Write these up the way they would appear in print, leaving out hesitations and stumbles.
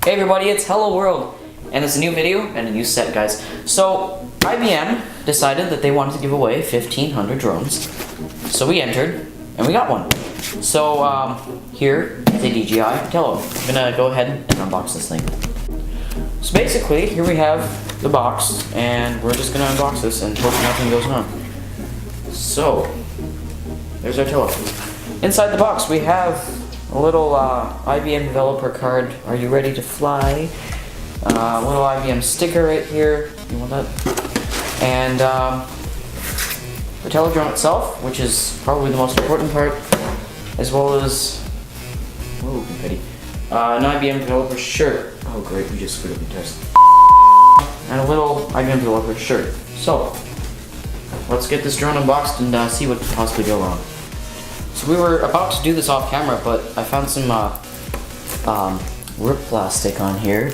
Hey everybody, it's Hello World, and it's a new video and a new set, guys. So, IBM decided that they wanted to give away 1,500 drones. So we entered, and we got one. So, here is a DJI Tello. I'm gonna go ahead and unbox this thing. So basically, here we have the box, and we're just gonna unbox this and hope nothing goes wrong. So, there's our Tello. Inside the box, we have a little IBM developer card. Are you ready to fly? A little IBM sticker right here. You want that? And the Tello drone itself, which is probably the most important part, as well as confetti. An IBM developer shirt. Oh great, we just screwed up the test. And a little IBM developer shirt. So let's get this drone unboxed and see what could possibly go wrong. So we were about to do this off camera, but I found some rip plastic on here.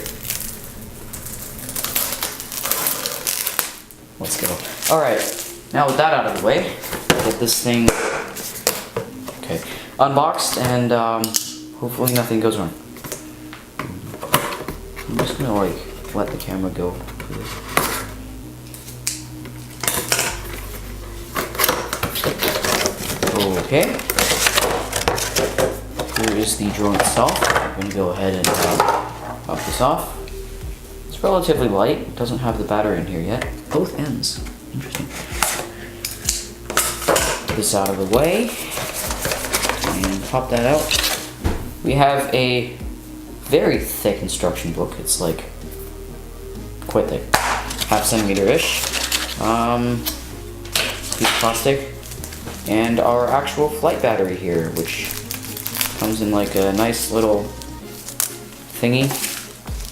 Let's go. Alright, now with that out of the way, get this thing unboxed and hopefully nothing goes wrong. I'm just gonna let the camera go. Okay. Here is the drone itself. I'm going to go ahead and pop this off. It's relatively light. It doesn't have the battery in here yet. Both ends. Interesting. Get this out of the way. And pop that out. We have a very thick instruction book. It's like quite thick. Half centimeter-ish. Piece of plastic. And our actual flight battery here, which comes in like a nice little thingy,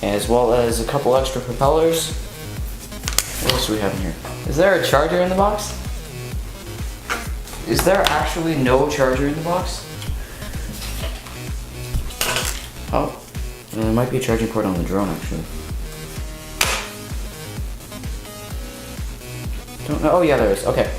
as well as a couple extra propellers. What else do we have in here? Is there a charger in the box? Is there actually no charger in the box? Oh, there might be a charging port on the drone actually. Don't know. Oh yeah, there is. Okay.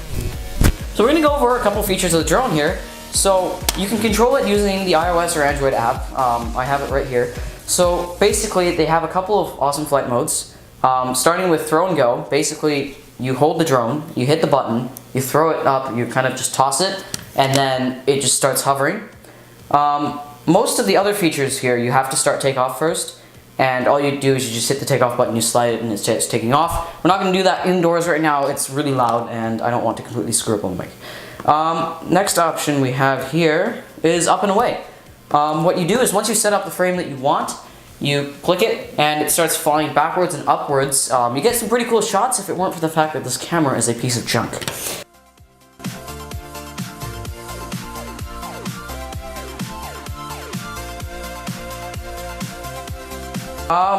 So we're going to go over a couple features of the drone here. So you can control it using the iOS or Android app. I have it right here. So basically they have a couple of awesome flight modes. Starting with throw and go. Basically you hold the drone, you hit the button, you throw it up, you kind of just toss it, and then it just starts hovering. Most of the other features here you have to start takeoff first. And all you do is you just hit the takeoff button, you slide it, and it's just taking off. We're not going to do that indoors right now. It's really loud, and I don't want to completely screw up on the mic. Next option we have here is up and away. What you do is once you set up the frame that you want, you click it, and it starts falling backwards and upwards. You get some pretty cool shots if it weren't for the fact that this camera is a piece of junk.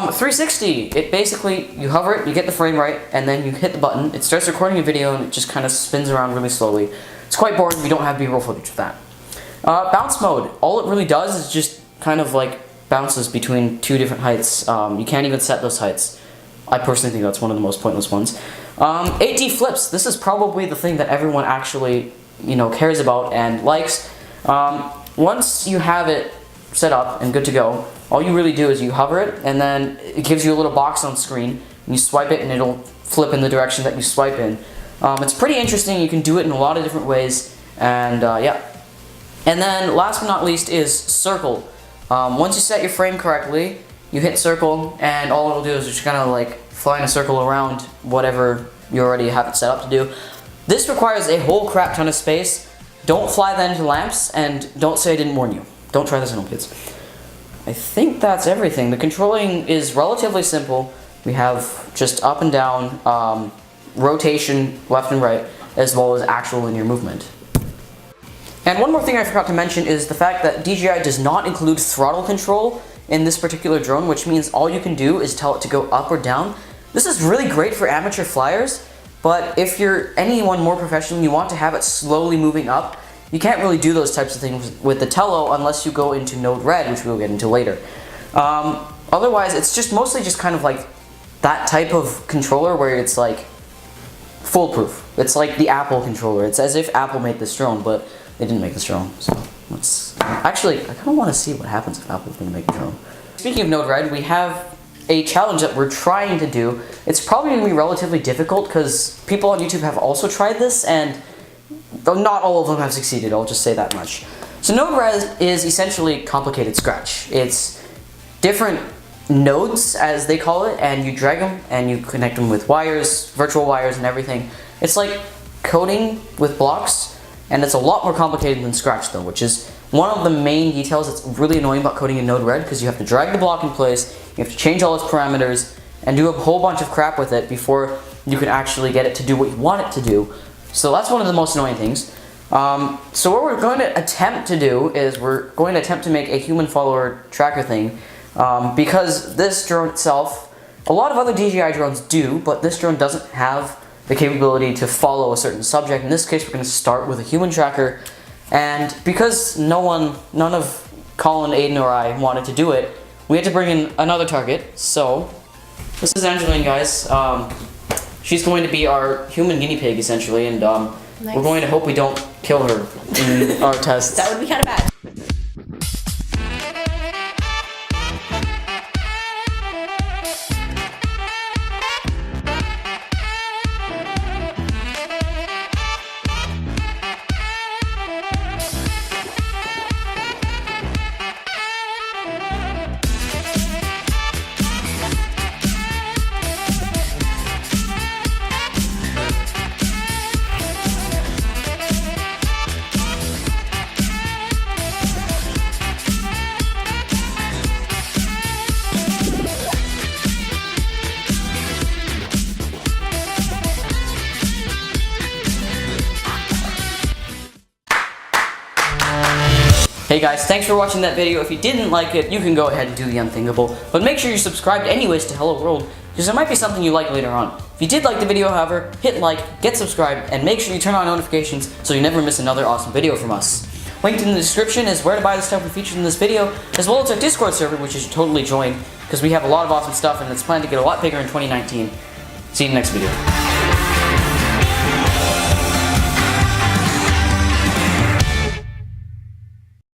360, it basically, you hover it, you get the frame right, and then you hit the button, it starts recording a video and it just kind of spins around really slowly. It's quite boring, we don't have B-roll footage of that. Bounce mode, all it really does is just kind of like bounces between two different heights. You can't even set those heights. I personally think that's one of the most pointless ones. 8D flips, this is probably the thing that everyone actually, cares about and likes. Once you have it set up and good to go, all you really do is you hover it, and then it gives you a little box on screen, and you swipe it and it'll flip in the direction that you swipe in. It's pretty interesting, you can do it in a lot of different ways, and yeah. And then last but not least is circle. Once you set your frame correctly, you hit circle, and all it'll do is just kind of like fly in a circle around whatever you already have it set up to do. This requires a whole crap ton of space. Don't fly that into lamps, and don't say I didn't warn you. Don't try this at home, kids. I think that's everything. The controlling is relatively simple. We have just up and down, rotation left and right, as well as actual linear movement. And one more thing I forgot to mention is the fact that DJI does not include throttle control in this particular drone, which means all you can do is tell it to go up or down. This is really great for amateur flyers, but if you're anyone more professional and you want to have it slowly moving up, you can't really do those types of things with the Tello unless you go into Node Red, which we'll get into later. Otherwise, it's just mostly just kind of like that type of controller where it's like foolproof. It's like the Apple controller. It's as if Apple made this drone, but they didn't make this drone. So let's actually, I kind of want to see what happens if Apple's going to make a drone. speaking of Node-RED, we have a challenge that we're trying to do. It's probably going to be relatively difficult because people on YouTube have also tried this, and though not all of them have succeeded, I'll just say that much. So Node-RED is essentially complicated Scratch. It's different nodes, as they call it, and you drag them and you connect them with wires, virtual wires and everything. It's like coding with blocks, and it's a lot more complicated than Scratch though, which is one of the main details that's really annoying about coding in Node-RED, because you have to drag the block in place, you have to change all its parameters, and do a whole bunch of crap with it before you can actually get it to do what you want it to do. So that's one of the most annoying things. So what we're going to attempt to do is we're going to attempt to make a human follower tracker thing, because this drone itself, a lot of other DJI drones do, but this drone doesn't have the capability to follow a certain subject. In this case, we're going to start with a human tracker, and because none of Colin, Aiden, or I wanted to do it, we had to bring in another target. So this is Angeline, guys. She's going to be our human guinea pig, essentially, and Nice. We're going to hope we don't kill her in our tests. That would be kind of bad. Hey guys, thanks for watching that video. If you didn't like it, you can go ahead and do the unthinkable, but make sure you're subscribed anyways to Hello World, because there might be something you like later on. If you did like the video, however, hit like, get subscribed, and make sure you turn on notifications so you never miss another awesome video from us. Linked in the description is where to buy the stuff we featured in this video, as well as our Discord server, which you should totally join, because we have a lot of awesome stuff and it's planned to get a lot bigger in 2019. See you in the next video.